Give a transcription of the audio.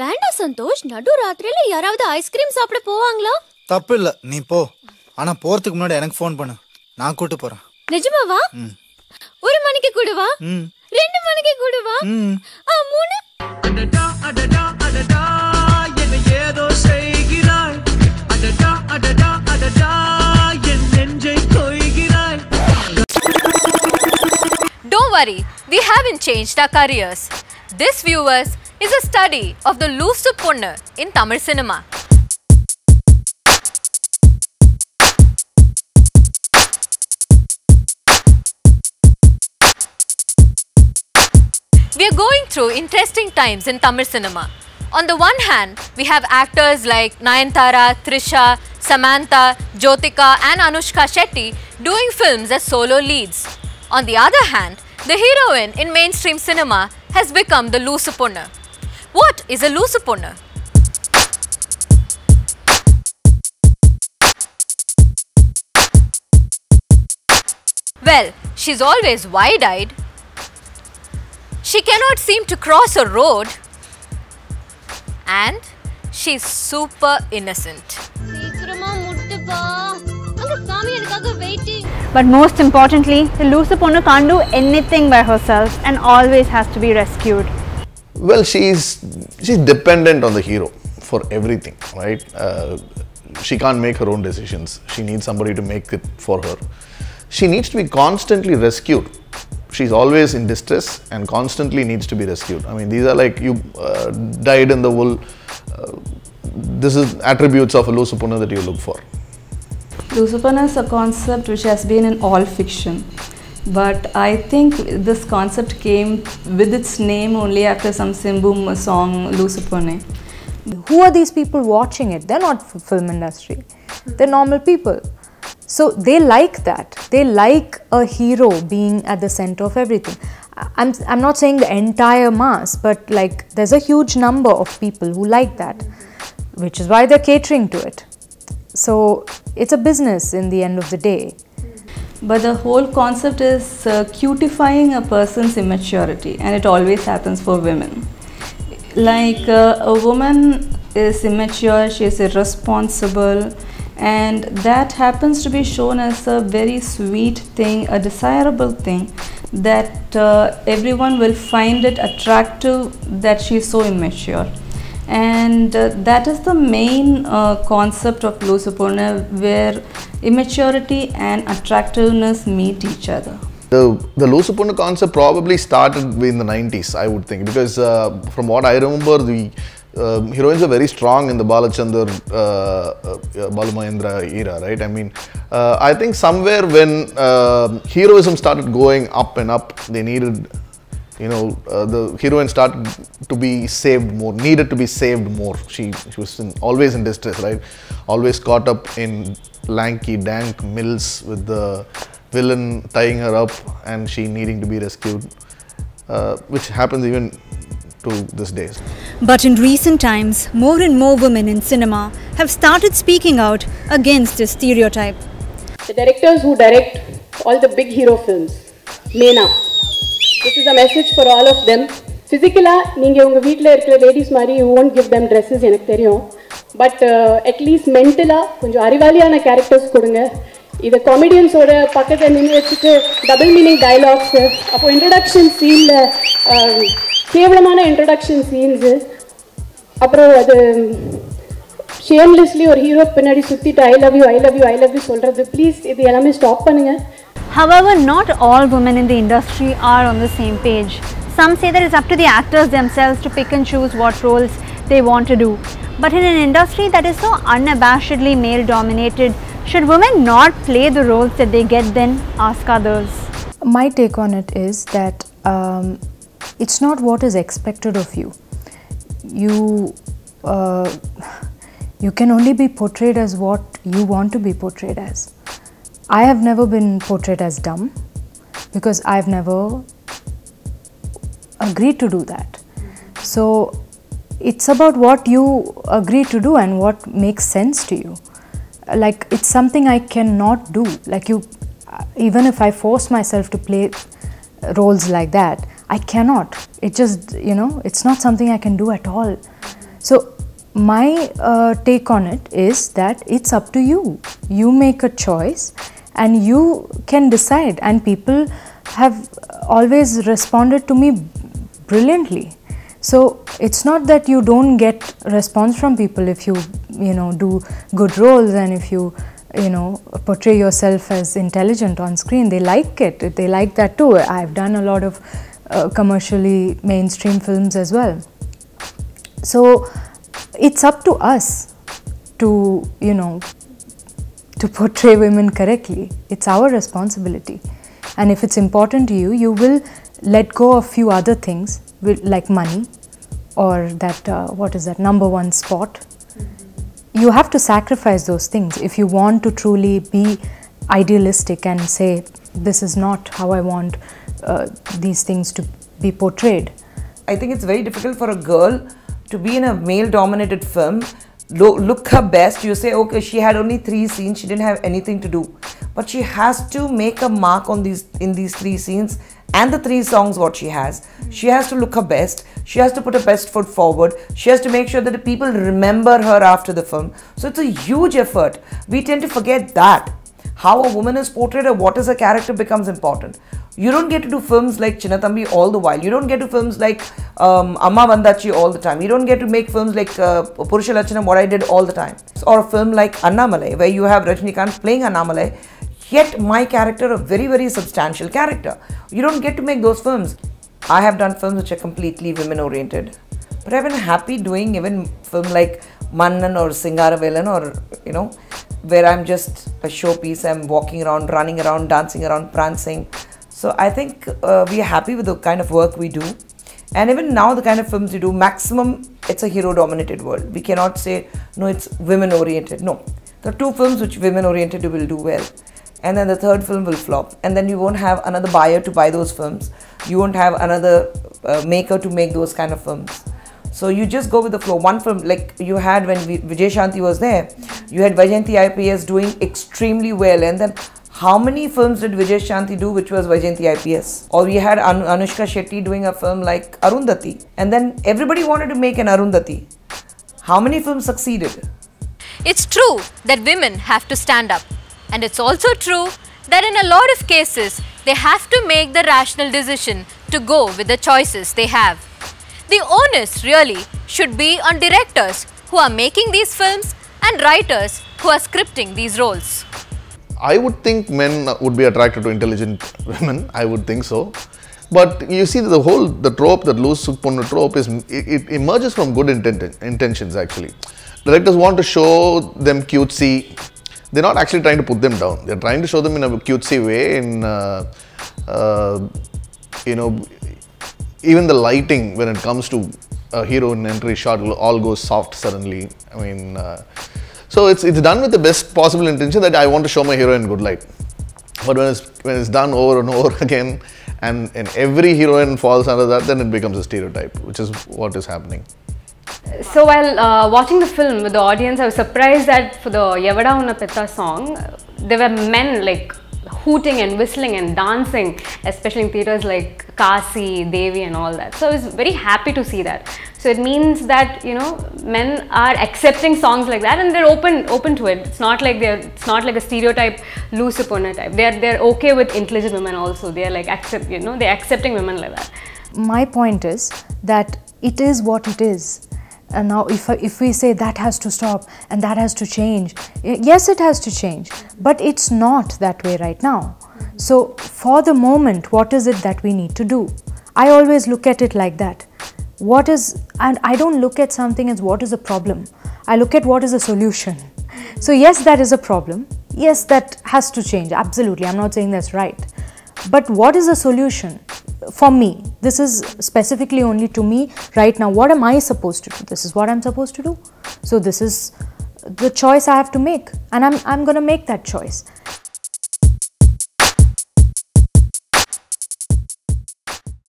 வேண்டா சந்தோஷ், நடு ராத்திரியில யாராவது ஐஸ்கிரீம் சாப்பிட போவாங்களா? தப்பு இல்ல, நீ போ. ஆனா போறதுக்கு முன்னாடி எனக்கு ஃபோன் பண்ணு, நான் கூட்டி போறேன். நிஜமாவா? 1 மணிக்கு கூடவா? 2 மணிக்கு கூடவா? 3? அடடா அடடா அடடா என்ன ஏதோ செய்கிறாய். அடடா அடடா அடடா என் நெஞ்சை கொய்கிறாய். Don't worry, we haven't changed our careers. This, viewers, is a study of the loosu ponnu in Tamil cinema. We are going through interesting times in Tamil cinema. On the one hand, we have actors like Nayanthara, Trisha, Samantha, Jyotika and Anushka Shetty doing films as solo leads. On the other hand, the heroine in mainstream cinema has become the loosu ponnu. What is a loosu ponnu? Well, she's always wide-eyed. She cannot seem to cross a road. And she's super innocent. But most importantly, the loosu ponnu can't do anything by herself and always has to be rescued. Well, she's dependent on the hero for everything, right? She can't make her own decisions. She needs somebody to make it for her. She needs to be constantly rescued. She's always in distress and constantly needs to be rescued. I mean, these are like you dyed in the wool. This is attributes of a loosu ponnu that you look for. Loosu ponnu is a concept which has been in all fiction, but I think this concept came with its name only after some Simboom song, Loosu ponnu. Who are these people watching it? They're not film industry. They're normal people. So they like that. They like a hero being at the center of everything. I'm not saying the entire mass, but like there's a huge number of people who like that, which is why they're catering to it. So it's a business in the end of the day. But the whole concept is cutifying a person's immaturity, and it always happens for women. Like a woman is immature, she is irresponsible, and that happens to be shown as a very sweet thing, a desirable thing, that everyone will find it attractive that she is so immature. And that is the main concept of loosu ponnu, where immaturity and attractiveness meet each other. The loosu ponnu concept probably started in the 90s, I would think, because from what I remember, the heroines are very strong in the Balachandar, Balumahendra era, right? I mean, I think somewhere when heroism started going up and up, they needed, you know, the heroine started to be saved more, needed to be saved more. She was always in distress, right? Always caught up in lanky, dank mills with the villain tying her up and she needing to be rescued, which happens even to this day. But in recent times, more and more women in cinema have started speaking out against this stereotype. The directors who direct all the big hero films, Meena, this is a message for all of them. Physically, நீங்க உங்க வீட்ல இருக்கிற ladies மாதிரி you won't give them dresses, எனக்கு தெரியும். But at least mentally கொஞ்சம் அறிவாளியான characters கொடுங்க. இத comedians-ஓட பக்கத்துல நின்னு வச்சிட்டு double meaning dialogues, அப்போ introduction scene-ல கேவலமான introduction scenes, அப்புறம் அது shamelessly ஒரு ஹீரோ பின்னாடி சுத்திட்டு I love you I love you I love you சொல்றது, ப்ளீஸ் இது எல்லாமே ஸ்டாப் பண்ணுங்க. However, not all women in the industry are on the same page. Some say that it's up to the actors themselves to pick and choose what roles they want to do. But in an industry that is so unabashedly male dominated, should women not play the roles that they get then? Ask others. My take on it is that it's not what is expected of you. You can only be portrayed as what you want to be portrayed as. I have never been portrayed as dumb because I've never agreed to do that. So it's about what you agree to do and what makes sense to you. Like, it's something I cannot do. Like, even if I force myself to play roles like that, I cannot. It just, you know, it's not something I can do at all. So my take on it is that it's up to you. You make a choice and you can decide, and people have always responded to me brilliantly. So it's not that you don't get response from people if you do good roles, and if you portray yourself as intelligent on screen. They like it. They like that too. I've done a lot of commercially mainstream films as well. So it's up to us to to portray women correctly. It's our responsibility, and if it's important to you, you will let go of few other things like money or that what is that #1 spot. You have to sacrifice those things if you want to truly be idealistic and say, this is not how I want these things to be portrayed. I think it's very difficult for a girl to be in a male-dominated film, look her best. You say, okay, she had only 3 scenes, she didn't have anything to do, but she has to make a mark on in these 3 scenes and the 3 songs what she has. She has to look her best. She has to put her best foot forward. She has to make sure that the people remember her after the film. So it's a huge effort. We tend to forget that. How a woman is portrayed or what is a character becomes important. You don't get to do films like Chinnathambi all the while. You don't get to films like Amma Vandachi all the time. You don't get to make films like Purusha Lachanam, what I did all the time. Or a film like Annamalai, where you have Rajinikanth playing Annamalai, yet my character a very, very substantial character. You don't get to make those films. I have done films which are completely women oriented, but I've been happy doing even film like Mannan or Singaravelan, or where I'm just a showpiece. I'm walking around, running around, dancing around, prancing. So I think we are happy with the kind of work we do, and even now the kind of films we do, maximum it's a hero dominated world. We cannot say no, it's women oriented. No, there are 2 films which women oriented will do well, and then the 3rd film will flop, and then you won't have another buyer to buy those films. You won't have another maker to make those kind of films. So you just go with the flow. One film like you had when Vijay Shanti was there, you had Vaijayanti IPS doing extremely well, and then how many films did Vijay Shanti do which was Vaijayanti IPS? Or we had Anushka Shetty doing a film like Arundhati, and then everybody wanted to make an Arundhati. How many films succeeded? It's true that women have to stand up, and it's also true that in a lot of cases they have to make the rational decision to go with the choices they have. The onus really should be on directors who are making these films and writers who are scripting these roles. I would think men would be attracted to intelligent women. I would think so. But you see, the trope, that loosu, ponnu trope, it emerges from good intentions actually. Directors want to show them cutesy. They're not actually trying to put them down. They're trying to show them in a cutesy way. Even the lighting, when it comes to a heroine entry shot, all goes soft suddenly. I mean, so it's done with the best possible intention that I want to show my hero in good light. But when it's done over and over again, and every heroine falls under that, then it becomes a stereotype, which is what is happening. So while watching the film with the audience, I was surprised that for the Yavada Unna Petta song, there were men like hooting and whistling and dancing, especially in theatres like Kasi, Devi and all that. So I was very happy to see that. So it means that men are accepting songs like that, and they're open to it. It's not like a stereotype loosu ponnu type. They're okay with intelligent women also. They're like they're accepting women like that. My point is that it is what it is. And now if we say that has to stop and that has to change, yes, it has to change, but it's not that way right now. So for the moment, what is it that we need to do? I always look at it like that. And I don't look at something as what is the problem. I look at what is the solution. So yes, that is a problem. Yes, that has to change. Absolutely. I'm not saying that's right. But what is the solution? For me, this is specifically only to me right now. What am I supposed to do? This is what I'm supposed to do. So this is the choice I have to make, and I'm going to make that choice.